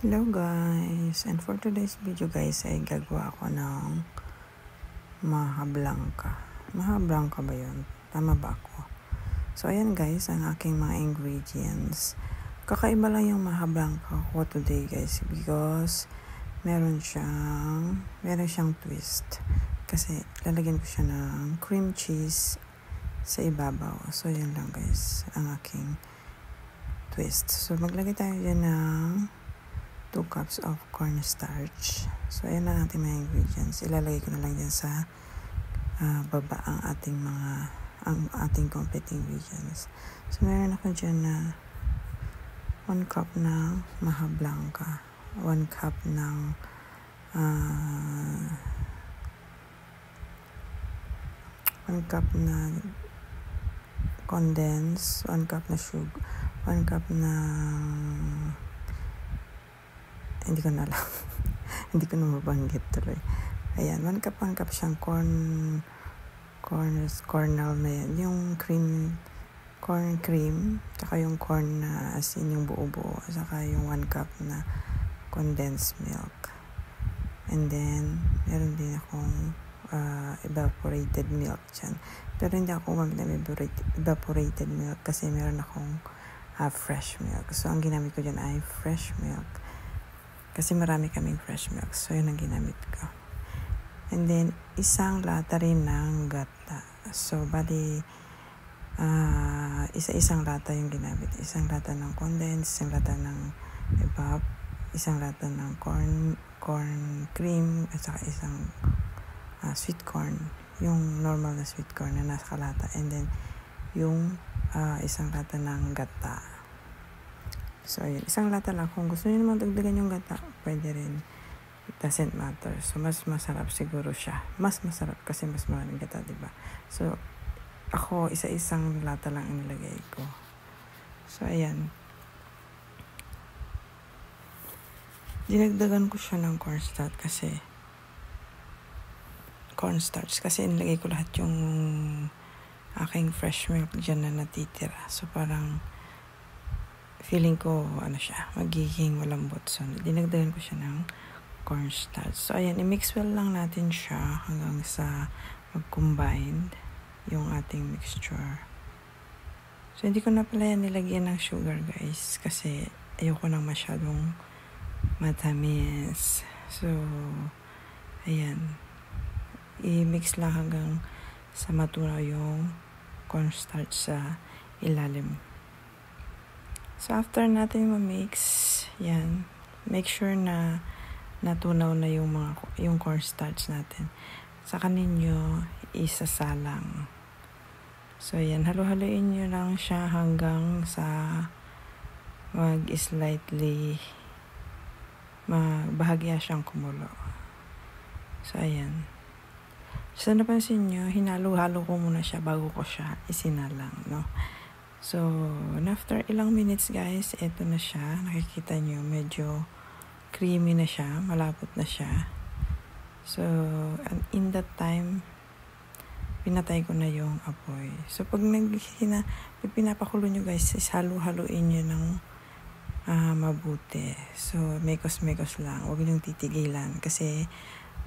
Hello guys, and for today's video guys ay gagawa ako ng maha blanca. Maha blanca ba yun? Tama ba ako? So ayan guys, ang aking mga ingredients. Kakaiba lang yung maha blanca ko today guys because meron siyang twist. Kasi lalagyan ko siya ng cream cheese sa ibabaw. So yan lang guys, ang aking twist. So maglagay tayo dyan ng 2 cups of cornstarch. So, ayan na ating mga ingredients. Ilalagay ko na lang dyan sa baba ang ating complete ingredients. So, meron ako dyan na 1 cup ng maha blanca, 1 cup ng 1 cup na condensed, 1 cup na sugar, 1 cup na hindi ko na alam. Hindi ko na mabanggit tuloy. Ayan, 1 cup siyang cornel na yan. Yung corn cream, saka yung corn na as in yung buo-buo, saka yung 1 cup na condensed milk. And then, meron din akong evaporated milk dyan. Pero hindi ako gumamit ng evaporated milk kasi meron akong fresh milk. So, ang ginamit ko dyan ay fresh milk. Kasi marami kaming fresh milk. So, yun ang ginamit ko. And then, isang lata rin ng gata. So, bali, isa-isang lata yung ginamit. Isang lata ng condensed, isang lata ng evap, isang lata ng corn cream, at saka isang sweet corn. Yung normal na sweet corn na nasa kalata. And then, yung isang lata ng gata. So, yun. Isang lata lang. Kung gusto niyo naman dagdagan yung gata, pwede rin. It doesn't matter. So, mas masarap siguro siya. Mas masarap kasi mas maraming gata, diba? So, ako, isa-isang lata lang inilagay ko. So, ayan. Dinagdagan ko siya ng cornstarch kasi inilagay ko lahat yung aking fresh milk dyan na natitira. So, parang feeling ko, magiging malambot. So, dinagdagan ko siya ng cornstarch. So, ayan, i-mix well lang natin siya hanggang sa mag-combine yung ating mixture. So, hindi ko na pala yan nilagyan ng sugar, guys, kasi ayoko nang masyadong matamis. So, ayan, i-mix lang hanggang sa matunaw yung cornstarch sa ilalim. So, after natin ma-mix, yan, make sure na natunaw na yung cornstarch natin. Saka ninyo isasalang. So, yan, halo-haloin nyo lang siya hanggang sa mag-slightly bahagya siyang kumulo. So, ayan. So, napansin nyo, hinalo-halo ko muna siya bago ko siya isinalang, no? So, after ilang minutes guys, eto na siya. Nakikita nyo, medyo creamy na siya. Malapot na siya. So, in that time, pinatay ko na yung apoy. So, pag pinapakulo nyo guys, is halo-haloin nyo ng mabuti. So, mekos-mekos lang. Huwag nyo titigilan kasi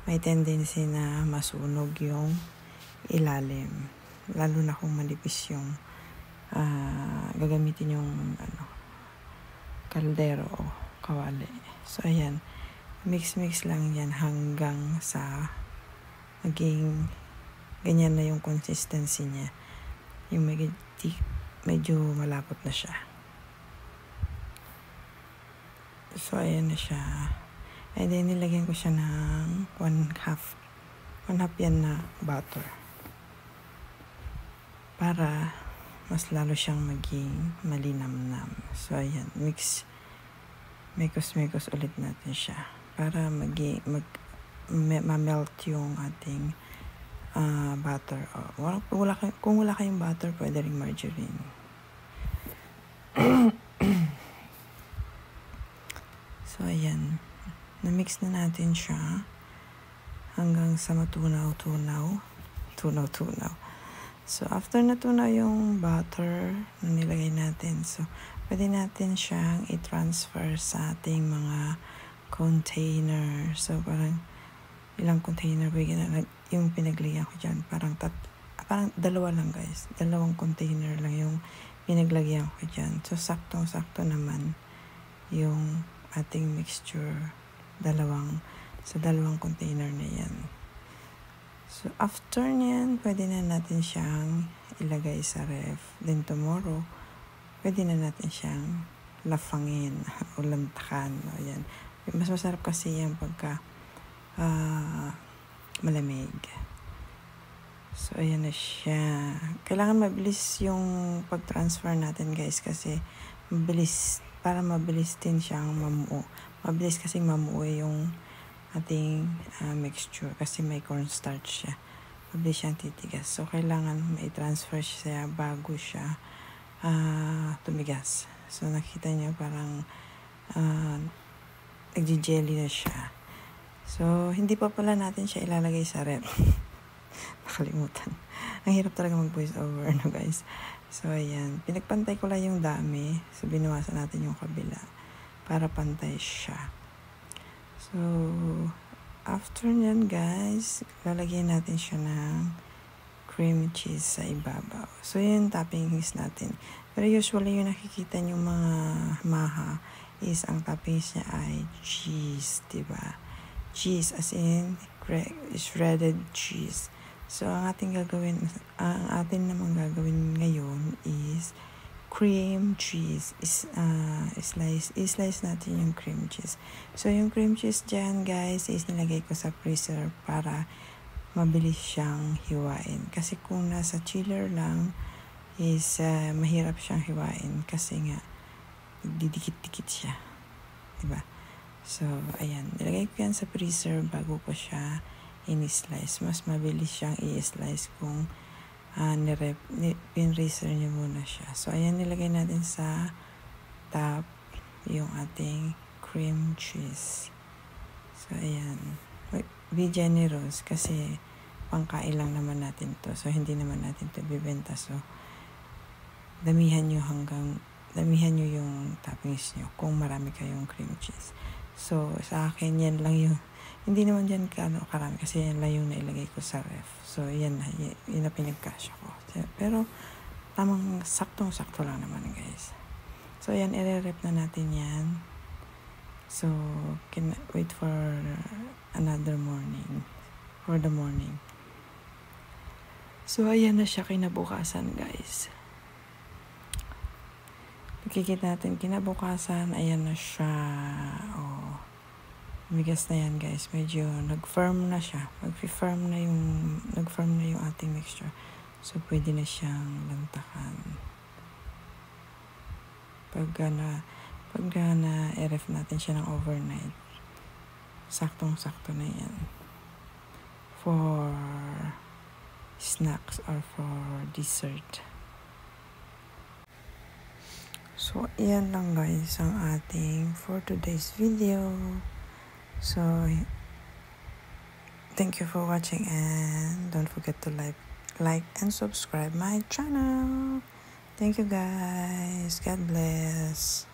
may tendency na masunog yung ilalim. Lalo na kung manipis yung gagamitin yung kaldero o kawali. So, ayan. Mix lang yan hanggang sa maging ganyan na yung consistency niya. Yung medyo malapot na siya. So, ayan na siya. And then, nilagyan ko siya ng 1/2 yan na butter. Para mas lalo siyang maging malinamnam. So, ayan. Mekos ulit natin siya. Para ma-melt yung ating butter. Kung wala kayong butter, pwede rin margarine. So, ayan. Na-mix na natin siya hanggang sa matunaw-tunaw. So, after natunaw yung butter na nilagay natin, so, pwede natin siyang i-transfer sa ating mga container. So, parang ilang container bigyan na yung pinaglagyan ko dyan. Parang dalawa lang guys. Dalawang container lang yung pinaglagyan ko dyan. So, saktong-sakto naman yung ating mixture. Sa dalawang container na yan. So, after niyan, pwede na natin siyang ilagay sa ref. Then tomorrow, pwede na natin siyang lafangin o lantakan. O yan. Mas masarap kasi yan pagka malamig. So, ayan na siya. Kailangan mabilis yung pag-transfer natin guys kasi para mabilis din siyang mamuo. Mabilis kasing mamuo yung ating mixture kasi may cornstarch siya. Mabilis siyang titigas. So, kailangan may transfer siya bago siya tumigas. So, nakita niyo parang nagji-jelly na siya. So, hindi pa pala natin siya ilalagay sa ref. Nakalimutan. Ang hirap talaga mag-voice over, no guys. So, ayan. Pinagpantay ko lang yung dami. So, binawasan natin yung kabila para pantay siya. So, after nyan guys, lalagyan natin siya ng cream cheese sa ibabaw. So, yun toppings natin. Pero usually yung nakikita nyo mga maha is ang toppings niya ay cheese, diba? Cheese as in shredded cheese. So, ang atin namang gagawin ngayon is cream cheese. Slice natin yung cream cheese. So, yung cream cheese dyan, guys, is nilagay ko sa freezer para mabilis siyang hiwain. Kasi kung nasa chiller lang, is mahirap siyang hiwain kasi nga, didikit-dikit siya. Diba? So, ayan. Nilagay ko yan sa freezer bago ko siya in-slice. Mas mabilis siyang i-slice kung pin-freezer niyo muna siya. So, ayan, nilagay natin sa top yung ating cream cheese. So, ayan. Be generous kasi pangkain lang naman natin to. So, hindi naman natin to bibenta. So, damihan nyo yung toppings nyo kung marami kayong cream cheese. So, sa akin, yan lang yung hindi naman dyan karami kasi yan lang yung nailagay ko sa ref. So, yan na pinagkasya ko. Pero, tamang saktong-sakto lang naman guys. So, yan, i-rep na natin yan. So, wait for another morning. For the morning. So, ayan na siya kinabukasan guys. Pagkikita natin kinabukasan, ayan na siya. Oh. Bigas na yan guys, medyo nag-firm na siya. Nag-firm na yung ating mixture. So, pwede na siyang lantakan. Pagka na-ref natin siya ng overnight, saktong-sakto na yan. For snacks or for dessert. So, iyan lang guys ang ating for today's video. So, thank you for watching and don't forget to like and subscribe my channel. Thank you guys. God bless.